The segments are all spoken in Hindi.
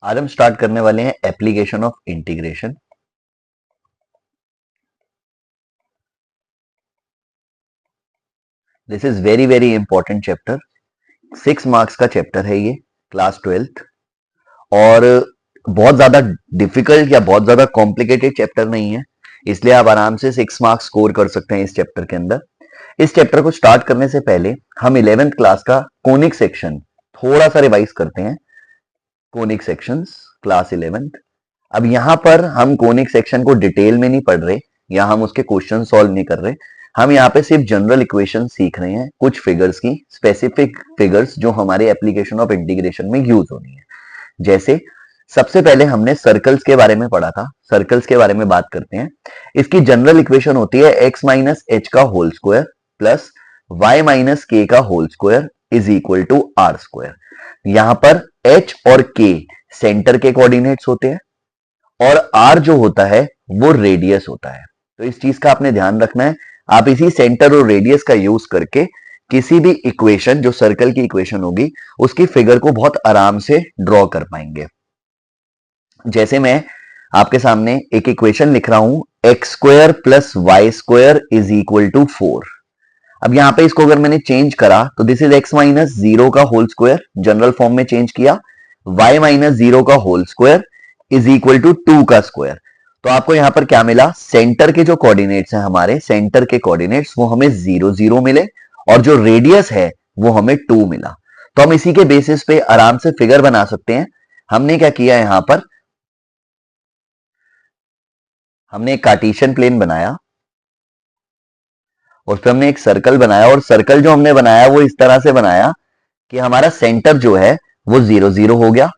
आज हम स्टार्ट करने वाले हैं application of integration. This is very very important chapter. 6 marks का चैप्टर है ये, क्लास 12th। और बहुत ज्यादा डिफिकल्ट या बहुत ज्यादा कॉम्प्लिकेटेड चैप्टर नहीं है, इसलिए आप आराम से 6 मार्क्स स्कोर कर सकते हैं इस चैप्टर के अंदर। इस चैप्टर को स्टार्ट करने से पहले हम 11th क्लास का कोनिक सेक्शन थोड़ा सा रिवाइज करते हैं। Conic sections, class 11th। अब यहां पर हम कोनिक सेक्शन को डिटेल में नहीं पढ़ रहे या हम उसके क्वेश्चन सॉल्व नहीं कर रहे। हम यहाँ पे सिर्फ जनरल इक्वेशन सीख रहे हैं, कुछ फिगर्स की, स्पेसिफिक फिगर्स जो हमारे एप्लीकेशन ऑफ इंटीग्रेशन में यूज होनी है। जैसे सबसे पहले हमने सर्कल्स के बारे में पढ़ा था, सर्कल्स के बारे में बात करते हैं। इसकी जनरल इक्वेशन होती है x माइनस एच का whole square plus y minus k का whole square is equal to r square. यहां पर h और k सेंटर के कोऑर्डिनेट्स होते हैं और r जो होता है वो रेडियस होता है। तो इस चीज का आपने ध्यान रखना है। आप इसी सेंटर और रेडियस का यूज करके किसी भी इक्वेशन जो सर्कल की इक्वेशन होगी उसकी फिगर को बहुत आराम से ड्रॉ कर पाएंगे। जैसे मैं आपके सामने एक इक्वेशन लिख रहा हूं, x square plus y square is equal to 4। अब यहां पे इसको अगर मैंने चेंज करा तो this is x minus zero का होल स्क्वायर, जनरल फॉर्म में चेंज किया, वाई माइनस जीरो का whole square is equal to 2 का स्क्वायर। तो आपको यहां पर क्या मिला, सेंटर के जो कोऑर्डिनेट्स हैं, हमारे सेंटर के कोऑर्डिनेट्स वो हमें 0 0 मिले और जो रेडियस है वो हमें 2 मिला। तो हम इसी के बेसिस पे आराम से फिगर बना सकते हैं। हमने क्या किया, यहां पर हमने एक कार्टेशियन प्लेन बनाया, उस पर हमने एक सर्कल बनाया और सर्कल जो हमने बनाया वो इस तरह से बनाया कि हमारा सेंटर जो है वो 0 0 हो गया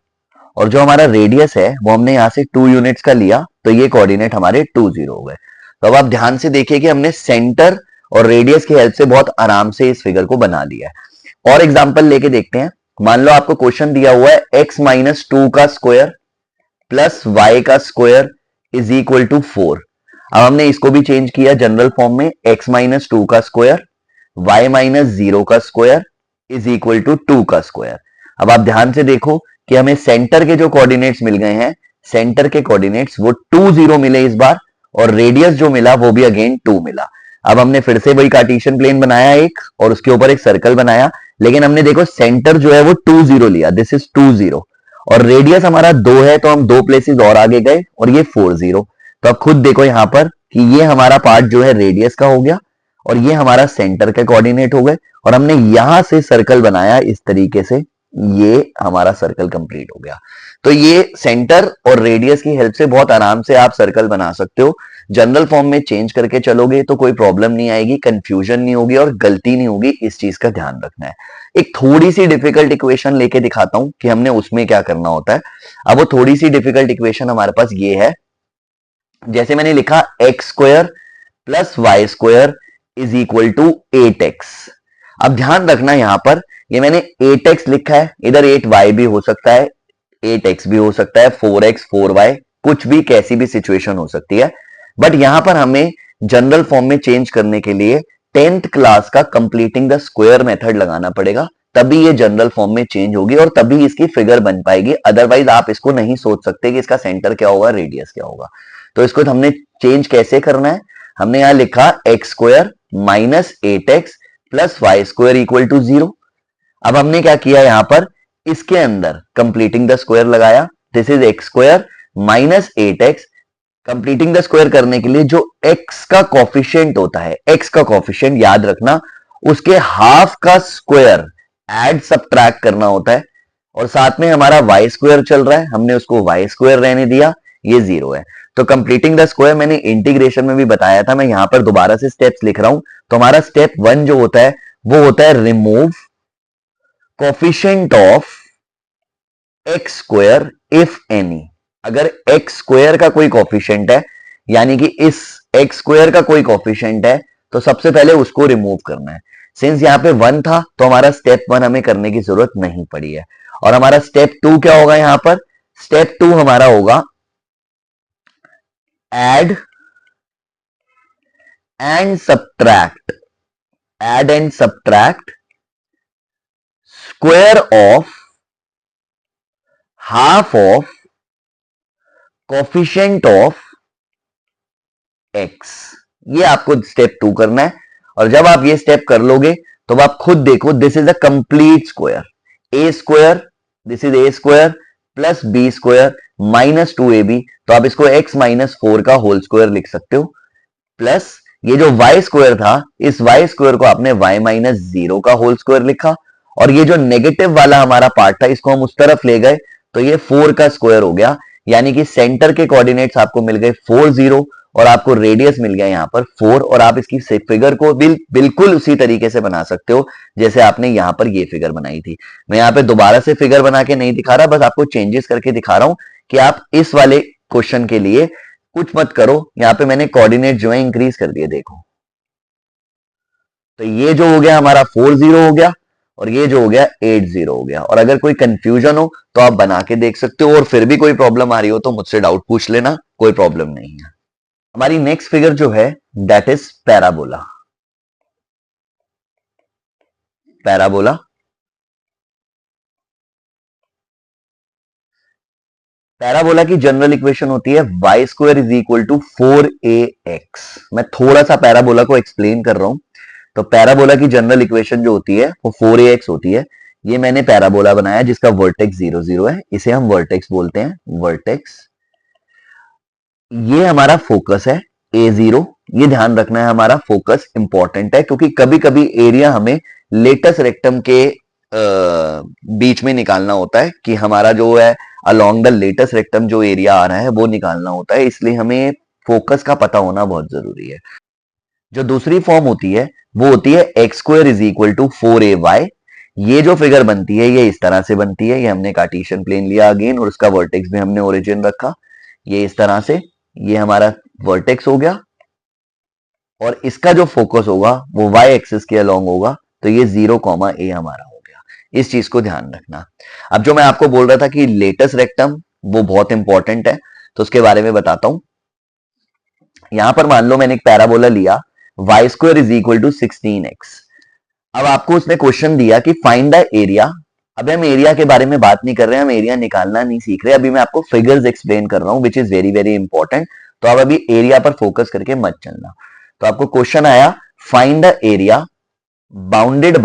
और जो हमारा रेडियस है वो हमने यहां से 2 यूनिट्स का लिया, तो ये कोऑर्डिनेट हमारे 2 0 हो गए। तो अब आप ध्यान से देखिए कि हमने सेंटर और रेडियस की हेल्प से बहुत आराम से इस फिगर को बना लिया है। और एग्जांपल लेके देखते हैं। मान लो आपको क्वेश्चन दिया हुआ है x माइनस 2 का स्क्वायर प्लस वाई का स्क्वायर इज इक्वल टू 4। अब हमने इसको भी चेंज किया जनरल फॉर्म में, x माइनस 2 का स्क्वायर y माइनस 0 का स्क्वायर इज इक्वल टू 2 का स्क्वायर। अब आप ध्यान से देखो कि हमें सेंटर के जो कोऑर्डिनेट्स मिल गए हैं, सेंटर के कोऑर्डिनेट्स वो 2 0 मिले इस बार और रेडियस जो मिला वो भी अगेन 2 मिला। अब हमने फिर से वही कार्टेशियन प्लेन बनाया एक और उसके ऊपर एक सर्कल बनाया, लेकिन हमने देखो सेंटर जो है वो 2 0 लिया, दिस इज 2 0 और रेडियस हमारा 2 है तो हम 2 प्लेसेस और आगे गए और ये 4 0। तो अब खुद देखो यहां पर कि ये हमारा पार्ट जो है रेडियस का हो गया और ये हमारा सेंटर के कोऑर्डिनेट हो गए और हमने यहां से सर्कल बनाया इस तरीके से, ये हमारा सर्कल कंप्लीट हो गया। तो ये सेंटर और रेडियस की हेल्प से बहुत आराम से आप सर्कल बना सकते हो। जनरल फॉर्म में चेंज करके चलोगे तो कोई प्रॉब्लम नहीं आएगी, कंफ्यूजन नहीं होगी और गलती नहीं होगी, इस चीज का ध्यान रखना है। एक थोड़ी सी डिफिकल्ट इक्वेशन लेके दिखाता हूं कि हमने उसमें क्या करना होता है। अब वो थोड़ी सी डिफिकल्ट इक्वेशन हमारे पास ये है, जैसे मैंने लिखा x square plus y square is equal to 8x। अब ध्यान रखना यहां पर ये मैंने 8x लिखा है, इधर 8y भी हो सकता है, 8x भी हो सकता है, 4x 4y, कुछ भी कैसी भी सिचुएशन हो सकती है। बट यहां पर हमें जनरल फॉर्म में चेंज करने के लिए 10th क्लास का कंप्लीटिंग द स्क्वायर मेथड लगाना पड़ेगा, तभी ये जनरल फॉर्म में चेंज होगी और तभी इसकी फिगर बन पाएगी। अदरवाइज आप इसको नहीं सोच सकते कि इसका सेंटर क्या होगा, रेडियस क्या होगा। तो इसको हमने चेंज कैसे करना है, हमने यहां लिखा x square minus 8x plus y square equal to 0। अब हमने क्या किया, यहां पर इसके अंदर कंप्लीटिंग द स्क्वायर लगाया, this is x square minus 8x। Completing the square करने के लिए जो x का कॉफिशिएंट होता है, x का कॉफिशिएंट याद रखना, उसके हाफ का स्क्वायर ऐड सबट्रैक्ट करना होता है और साथ में हमारा वाई स्क्वायर चल रहा है, हमने उसको वाई स्क्वायर रहने दिया, ये 0 है। तो कंप्लीटिंग द स्क्वायर मैंने इंटीग्रेशन में भी बताया था, मैं यहां पर दोबारा से स्टेप्स लिख रहा हूं। तो हमारा स्टेप 1 जो होता है वो होता है remove coefficient of x square if any. अगर एक्स स्क्वायर का कोई कोफिशिएंट है, यानी कि इस एक्स स्क्वायर का कोई कोफिशिएंट है, तो सबसे पहले उसको रिमूव करना है। सिंस यहां पे 1 था तो हमारा स्टेप 1 हमें करने की जरूरत नहीं पड़ी है। और हमारा स्टेप 2 क्या होगा, यहां पर स्टेप 2 हमारा होगा add and subtract, add and subtract square of half of coefficient of x. ये आपको स्टेप 2 करना है, और जब आप ये स्टेप कर लोगे तो आप खुद देखो, this is a complete square. A square, this is a square plus b square minus 2ab, तो आप इसको x माइनस 4 का होल स्क्वायर लिख सकते हो, प्लस ये जो y स्क्वायर था, इस y स्क्वायर को आपने y माइनस 0 का होल स्क्वायर लिखा, और ये जो नेगेटिव वाला हमारा पार्ट था इसको हम उस तरफ ले गए, तो ये 4 का स्क्वायर हो गया। यानी कि सेंटर के कोऑर्डिनेट्स आपको मिल गए 4 0, और आपको रेडियस मिल गया यहां पर 4, और आप इसकी फिगर को बिल्कुल उसी तरीके से बना सकते हो जैसे आपने यहां पर ये फिगर बनाई थी। मैं यहां पे दोबारा से फिगर बना के नहीं दिखा रहा, बस आपको चेंजेस करके दिखा रहा हूं कि आप इस वाले क्वेश्चन के लिए कुछ मत करो। यहां पे मैंने कोऑर्डिनेट जो है इंक्रीज कर दिए, देखो। तो ये जो हो गया हमारा 4 0 हो गया, और ये जो हो गया 8 0 हो गया। और अगर कोई कंफ्यूजन हो तो आप बना के देख सकते हो, और फिर भी कोई प्रॉब्लम आ रही हो तो मुझसे डाउट पूछ लेना, कोई प्रॉब्लम नहीं है। हमारी नेक्स्ट फिगर जो है that is parabola. Parabola, parabola की जनरल इक्वेशन होती है y square is equal to 4ax। मैं थोड़ा सा पैराबोला को एक्सप्लेन कर रहा हूं। तो पैराबोला की जनरल इक्वेशन जो होती है वो 4ax होती है। ये मैंने पैराबोला बनाया जिसका वर्टेक्स 0 0 है, इसे हम वर्टेक्स बोलते हैं, वर्टेक्स। ये हमारा फोकस है a0। ये ध्यान रखना है, हमारा फोकस इंपॉर्टेंट है, क्योंकि कभी कभी एरिया हमें लेटस रेक्टम के बीच में निकालना होता है, कि हमारा जो है अलोंग द लेटस रेक्टम जो एरिया आ रहा है वो निकालना होता है, इसलिए हमें फोकस का पता होना बहुत जरूरी है। जो दूसरी फॉर्म होती है वो होती है x square is equal to 4ay। ये जो फिगर बनती है ये इस तरह से बनती है। ये हमने कार्टेशियन प्लेन लिया अगेन, और उसका वर्टेक्स भी हमने ओरिजिन रखा, ये इस तरह से। ये हमारा वर्टेक्स हो गया, और इसका जो फोकस होगा वो y एक्सिस के अलोंग होगा, तो ये 0 a हमारा हो गया। इस चीज को ध्यान रखना। अब जो मैं आपको बोल रहा था कि लेटस रेक्टम वो बहुत इंपॉर्टेंट है, तो उसके बारे में बताता हूं। यहां पर मान लो मैंने एक पैराबोला लिया, y square is equal to 16x। अब आपको उसने क्वेश्चन दिया कि फाइंड द एरिया। अब हम एरिया के बारे में बात नहीं कर रहे हैं, हम एरिया निकालना नहीं सीख रहे, अभी मैं आपको फिगर्स एक्सप्लेन कर रहा हूं which is very very important. तो आप अभी एरिया पर फोकस करके मत चलना। तो आपको क्वेश्चन आया, find the area bounded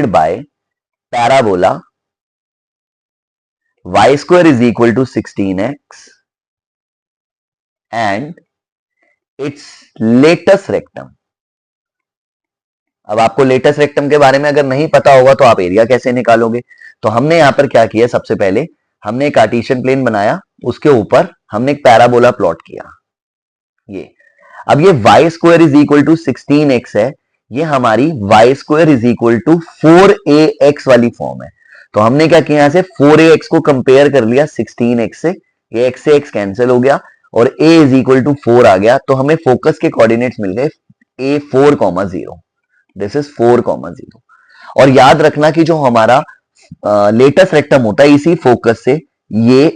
by parabola y square is equal to 16x and its latus rectum. अब आपको लेटेस्ट रेक्टम के बारे में अगर नहीं पता होगा तो आप एरिया कैसे निकालोगे। तो हमने यहां पर क्या किया, सबसे पहले हमने एक कार्टेशियन प्लेन बनाया, उसके ऊपर हमने एक पैराबोला प्लॉट किया। ये अब ये y square is equal to 16x है, ये हमारी y square is equal to 4ax वाली फॉर्म है। तो हमने क्या किया, यहां से 4ax को कंपेयर कर लिया 16x से, ये x से x कैंसिल हो गया, और a इज इक्वल टू 4 आ गया। तो हमें फोकस के कोऑर्डिनेट्स मिल गए a4, 0। This is 4, 0। और याद रखना कि जो हमारा लेटेस्ट रेक्टम होता है, इसी फोकस से ये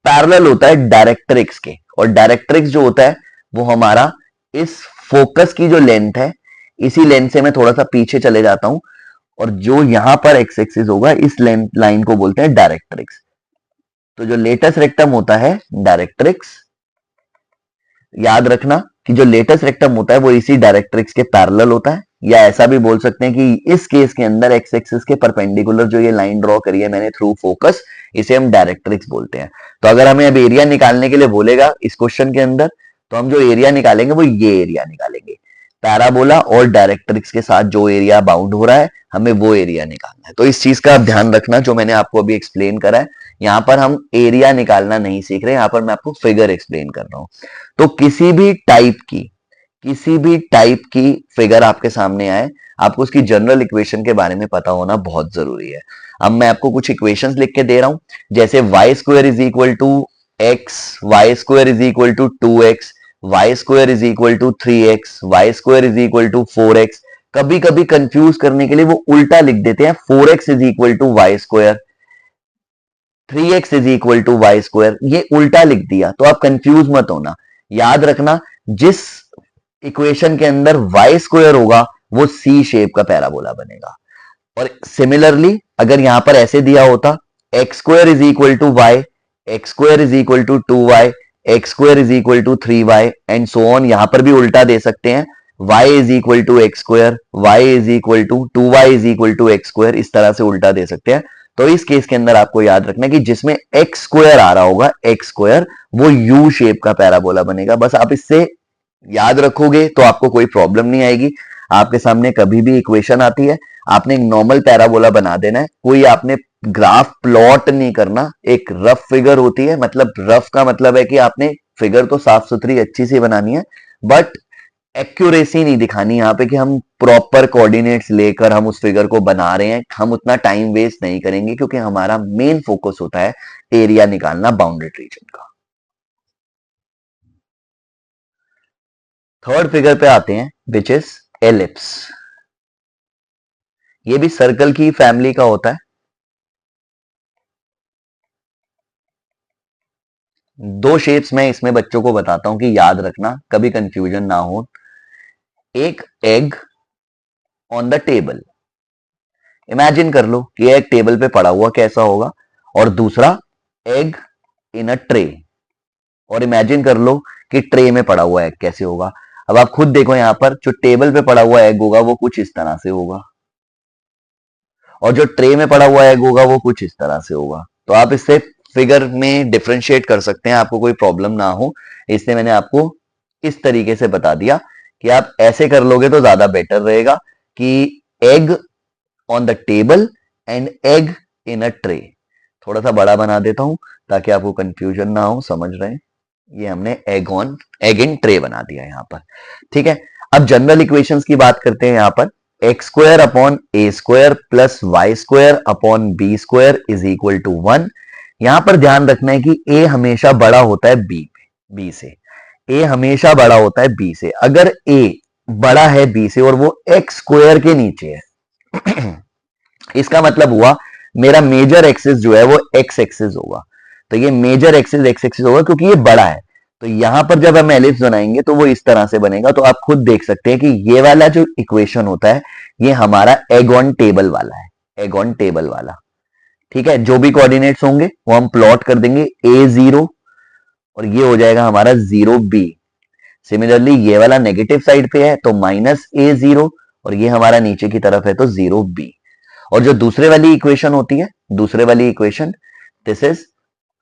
पैरेलल होता है डायरेक्ट्रिक्स के, और डायरेक्ट्रिक्स जो होता है वो हमारा इस फोकस की जो लेंथ है, इसी लेंथ से मैं थोड़ा सा पीछे चले जाता हूं, और जो यहां पर एक्स एक्सिस होगा इस लेंथ लाइन को बोलते हैं डायरेक्ट्रिक्स। तो जो लेटेस्ट रेक्टम होता है डायरेक्ट्रिक्स, याद रखना कि जो लेटेस्ट रेक्टम होता है वो इसी डायरेक्ट्रिक्स के पैरेलल होता है, या ऐसा भी बोल सकते हैं कि इस केस के अंदर एक्स एक्सिस के परपेंडिकुलर जो ये लाइन ड्रॉ करी है मैंने थ्रू फोकस, इसे हम डायरेक्ट्रिक्स बोलते हैं। तो अगर हमें अब एरिया निकालने के लिए बोलेगा इस क्वेश्चन के अंदर, तो हम जो एरिया निकालेंगे वो ये एरिया निकालेंगे, पैराबोला और डायरेक्ट्रिक्स के साथ जो एरिया बाउंड हो रहा है हमें वो एरिया निकालना है। तो इस चीज का आप ध्यान रखना, जो मैंने आपको अभी एक्सप्लेन करा है, यहां पर हम एरिया निकालना नहीं सीख रहे, यहां पर मैं आपको फिगर एक्सप्लेन कर रहा हूं। तो किसी भी टाइप की फिगर आपके सामने आए, आपको उसकी जनरल इक्वेशन के बारे में पता होना बहुत जरूरी है। अब मैं आपको कुछ इक्वेशंस लिख के दे रहा हूं, जैसे y square is equal to x, y square is equal to 2x, y square is equal to 3x, y square is equal to 4x। कभी कभी कंफ्यूज करने के लिए वो उल्टा लिख देते हैं, 4x is equal to y square, 3x is equal to y square, ये उल्टा लिख दिया, तो आप कंफ्यूज मत होना। याद रखना, जिस इक्वेशन के अंदर y स्क्वायर होगा वो सी शेप का पैराबोला बनेगा। और सिमिलरली अगर यहां पर ऐसे दिया होता x square is equal to y, x square is equal to 2y, x square is equal to 3y and so on, यहां पर भी उल्टा दे सकते हैं, y is equal to x square, y is equal to 2y is equal to x square, इस तरह से उल्टा दे सकते हैं। तो इस केस के अंदर आपको याद रखना कि जिसमें एक्स स्क्वायर आ रहा होगा, एक्स स्क्वायर, वो यू शेप का पैराबोला बनेगा। बस आप इससे याद रखोगे तो आपको कोई प्रॉब्लम नहीं आएगी। आपके सामने कभी भी इक्वेशन आती है, आपने एक नॉर्मल पैराबोला बना देना है, कोई आपने ग्राफ प्लॉट नहीं करना। एक रफ फिगर होती है, मतलब रफ का मतलब है कि आपने फिगर तो साफ सुथरी अच्छी सी बनानी है, बट एक्यूरेसी नहीं दिखानी यहाँ पे कि हम प्रॉपर कोऑर्डिनेट्स लेकर हम उस फिगर को बना रहे हैं। हम उतना टाइम वेस्ट नहीं करेंगे क्योंकि हमारा मेन फोकस होता है एरिया निकालना बाउंडेड रीजन का। थर्ड फिगर पे आते हैं विच इज एलिप्स। ये भी सर्कल की फैमिली का होता है। दो शेप्स मैं इसमें बच्चों को बताता हूं कि याद रखना, कभी कंफ्यूजन ना हो। एक egg on the table, imagine कर लो कि एक टेबल पे पड़ा हुआ कैसा होगा, और दूसरा एग इन अ ट्रे, और इमेजिन कर लो कि ट्रे में पड़ा हुआ एग कैसे होगा। अब आप खुद देखो, यहां पर जो टेबल पे पड़ा हुआ एग होगा वो कुछ इस तरह से होगा, और जो ट्रे में पड़ा हुआ एग होगा वो कुछ इस तरह से होगा। तो आप इससे फिगर में डिफरेंशिएट कर सकते हैं, आपको कोई प्रॉब्लम ना हो, इसलिए मैंने आपको इस तरीके से बता दिया कि आप ऐसे कर लोगे तो ज्यादा बेटर रहेगा कि egg on the table and egg in a tray. थोड़ा सा बड़ा बना देता हूं ताकि आपको कंफ्यूजन ना हो, समझ रहे हैं। ये हमने एग इन ट्रे बना दिया यहां पर, ठीक है। अब जनरल इक्वेशंस की बात करते हैं। यहां पर x square upon a square plus y square upon b square is equal to 1। यहां पर ध्यान रखना है कि ए हमेशा बड़ा होता है बी से, ए हमेशा बड़ा होता है बी से। अगर ए बड़ा है बी से और वो एक्स स्क्वायर के नीचे है इसका मतलब हुआ मेरा मेजर एक्सिस जो है वो एक्स एक्सिस होगा। तो ये मेजर एक्सिस एक्स एक्सिस होगा क्योंकि ये बड़ा है। तो यहां पर जब हम एलिप्स बनाएंगे तो वो इस तरह से बनेगा। तो आप खुद देख सकते हैं कि ये वाला जो इक्वेशन होता है ये हमारा एग ऑन टेबल वाला है, एग ऑन टेबल वाला, ठीक है। जो भी कोऑर्डिनेट्स होंगे वो हम प्लॉट कर देंगे, ए 0 और ये हो जाएगा हमारा 0 बी। सिमिलरली ये वाला नेगेटिव साइड पे है तो माइनस ए 0, और ये हमारा नीचे की तरफ है तो 0 बी। और जो दूसरे वाली इक्वेशन होती है, दूसरे वाली equation, this is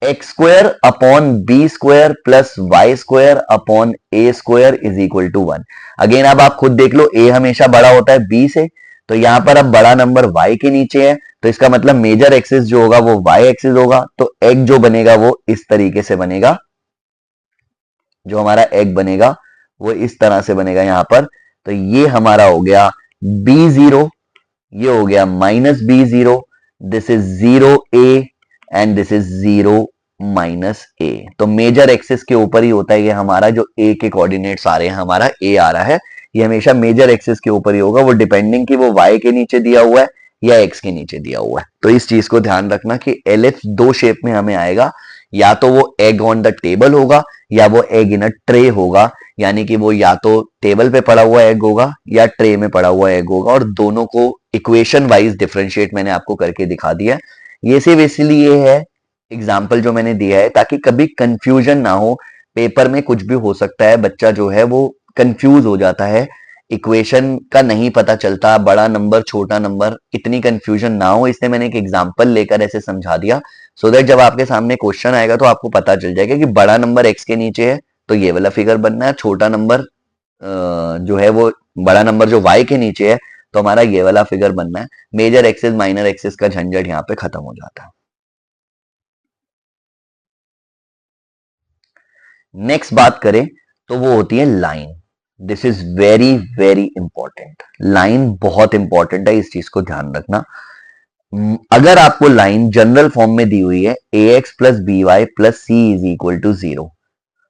x square upon b square plus y square upon a square is equal to 1। Again अब आप खुद देख लो, ए हमेशा बड़ा होता है बी से, तो यहां पर अब बड़ा नंबर वाई के नीचे है, तो इसका मतलब मेजर एक्सिस जो होगा वो वाई एक्सिस होगा। तो एग जो बनेगा वो इस तरीके से बनेगा, जो हमारा एग बनेगा वो इस तरह से बनेगा यहां पर। तो ये हमारा हो गया b0, ये हो गया minus b0, this is 0a and this is 0 minus A. तो मेजर एक्सिस के ऊपर ही होता है ये हमारा, जो ए के कोऑर्डिनेट्स आ रहे हैं, हमारा ए आ रहा है, ये हमेशा मेजर एक्सिस के ऊपर ही होगा, वो डिपेंडिंग कि वो वाई के नीचे दिया हुआ है या एक्स के नीचे दिया हुआ है। तो इस चीज को ध्यान रखना कि एलिप्स दो शेप में हमें आएगा, या तो वो एग ऑन द टेबल होगा या वो एग इन अ ट्रे होगा, यानी कि वो या तो टेबल पे पड़ा हुआ एग होगा या ट्रे में पड़ा हुआ एग होगा, और दोनों को इक्वेशन वाइज डिफरेंशिएट मैंने आपको करके दिखा दिया। ये सिर्फ इसलिए है एग्जाम्पल जो मैंने दिया है ताकि कभी कंफ्यूजन ना हो। पेपर में कुछ भी हो सकता है, बच्चा जो है वो कंफ्यूज हो जाता है, इक्वेशन का नहीं पता चलता, बड़ा नंबर छोटा नंबर, इतनी कंफ्यूजन ना हो, इसलिए मैंने एक एग्जाम्पल लेकर ऐसे समझा दिया, सो दैट जब आपके सामने क्वेश्चन आएगा तो आपको पता चल जाएगा कि बड़ा नंबर एक्स के नीचे है तो ये वाला फिगर बनना है, छोटा नंबर जो है वो, बड़ा नंबर जो वाई के नीचे है तो हमारा ये वाला फिगर बनना है। मेजर एक्सिस माइनर एक्सिस का झंझट यहाँ पे खत्म हो जाता है। नेक्स्ट बात करें तो वो होती है line. This is very very important, line बहुत इंपॉर्टेंट है, इस चीज को ध्यान रखना। अगर आपको लाइन जनरल फॉर्म में दी हुई है A X plus B Y plus C is equal to 0,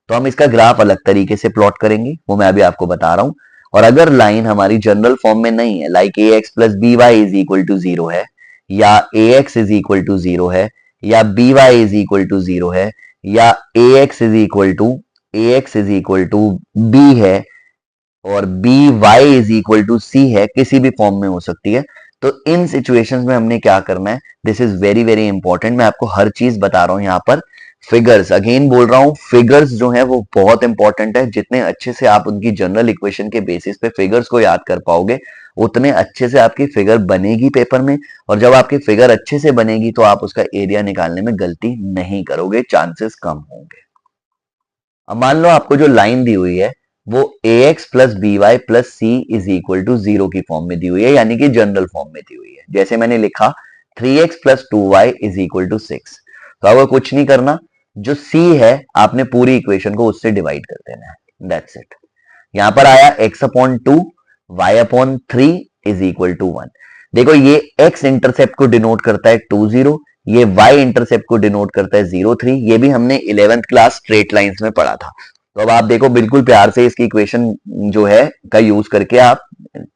तो हम इसका ग्राफ अलग तरीके से प्लॉट करेंगे, वो मैं अभी आपको बता रहा हूं। और अगर लाइन हमारी जनरल फॉर्म में नहीं है, like A X plus B Y is equal to 0 है, या A X is equal to 0 है, या B Y is equal to 0 है, या A X is equal to B है, और B Y is equal to C है, किसी भी फॉर्म में हो सकती है, तो इन सिचुएशंस में हमने क्या करना है, this is very very important. मैं आपको हर चीज बता रहा हूं यहाँ पर। फिगर्स, अगेन बोल रहा हूं, फिगर्स जो है वो बहुत इंपॉर्टेंट है। जितने अच्छे से आप उनकी जनरल इक्वेशन के बेसिस पे फिगर्स को याद कर पाओगे, उतने अच्छे से आपकी फिगर बनेगी पेपर में। और जब आपकी फिगर अच्छे से बनेगी तो आप उसका एरिया निकालने में गलती नहीं करोगे, चांसेस कम होंगे। अब मान लो आपको जो लाइन दी हुई है वो ax plus B Y plus C is equal to 0 की फॉर्म में दी हुई है, यानी कि जनरल फॉर्म में दी हुई है। जैसे मैंने लिखा 3x plus 2y is equal to 6। तो आपको कुछ नहीं करना, जो c है आपने पूरी इक्वेशन को उससे डिवाइड कर देना है, दैट्स इट। यहां पर आया x upon 2 y upon 3 is equal to 1। देखो ये x इंटरसेप्ट को डिनोट करता है 2 0, ये y इंटरसेप्ट को डिनोट करता है 0 3। ये भी हमने 11th क्लास स्ट्रेट लाइंस में पढ़ा था। तो अब आप देखो बिल्कुल प्यार से इसकी इक्वेशन जो है का यूज करके, आप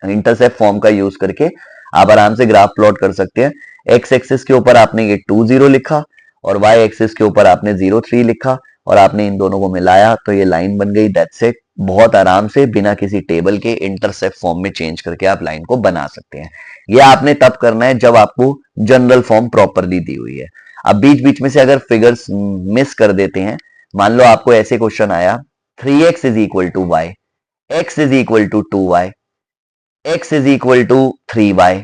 इंटरसेप्ट फॉर्म का यूज करके आप आराम से ग्राफ प्लॉट कर सकते हैं। एक्स एक्सिस के ऊपर आपने ये 2 0 लिखा और y एक्सिस के ऊपर आपने 0 3 लिखा और आपने इन दोनों को मिलाया तो ये लाइन बन गई, दैट्स इट। बहुत आराम से बिना किसी टेबल के इंटरसेप्ट फॉर्म में चेंज करके आप लाइन को बना सकते हैं। ये आपने तब करना है जब आपको जनरल फॉर्म प्रॉपरली दी हुई है। अब बीच बीच में से अगर फिगर्स मिस कर देते हैं, मान लो आपको ऐसे क्वेश्चन आया 3x is equal to y, x is equal to 2y, x is equal to 3y,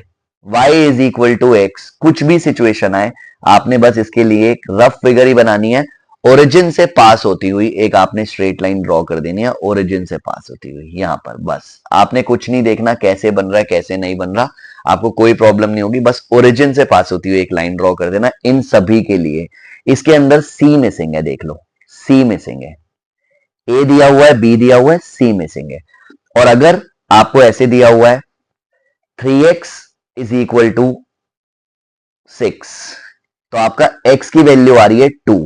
y is equal to x, कुछ भी सिचुएशन आए आपने बस इसके लिए एक रफ फिगर ही बनानी है। ओरिजिन से पास होती हुई एक आपने स्ट्रेट लाइन ड्रॉ कर देनी है, ओरिजिन से पास होती हुई यहां पर। बस आपने कुछ नहीं देखना कैसे बन रहा है कैसे नहीं बन रहा, आपको कोई प्रॉब्लम नहीं होगी, बस ओरिजिन से पास होती हुई एक लाइन ड्रॉ कर देना इन सभी के लिए। इसके अंदर सी मिसिंग है, देख लो सी मिसिंग है, ए दिया हुआ है, बी दिया हुआ है, सी मिसिंग है। और अगर आपको ऐसे दिया हुआ है 3x इज इक्वल टू 6, तो आपका x की वैल्यू आ रही है 2।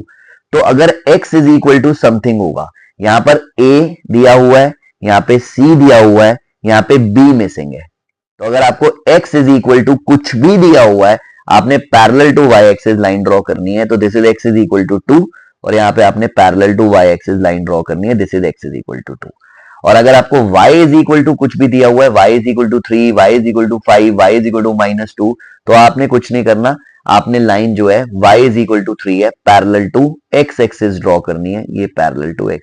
तो अगर x is equal to something होगा, यहां पर a दिया हुआ है, यहां पे c दिया हुआ है, यहां पे b मिसिंग है। तो अगर आपको x इज इक्वल टू कुछ भी दिया हुआ है, आपने parallel to y axis line draw करनी है, तो this is x is equal to 2 और यहाँ पे आपने parallel to y axis line draw करनी है, this is x is equal to 2। और अगर आपको y इज इक्वल टू कुछ भी दिया हुआ है, y is equal to 3, y is equal to 5, y is equal to -2, तो आपने कुछ नहीं करना, आपने लाइन जो है y इज इक्वल टू 3 है parallel to x axis draw करनी है, ये पैरेलल टू x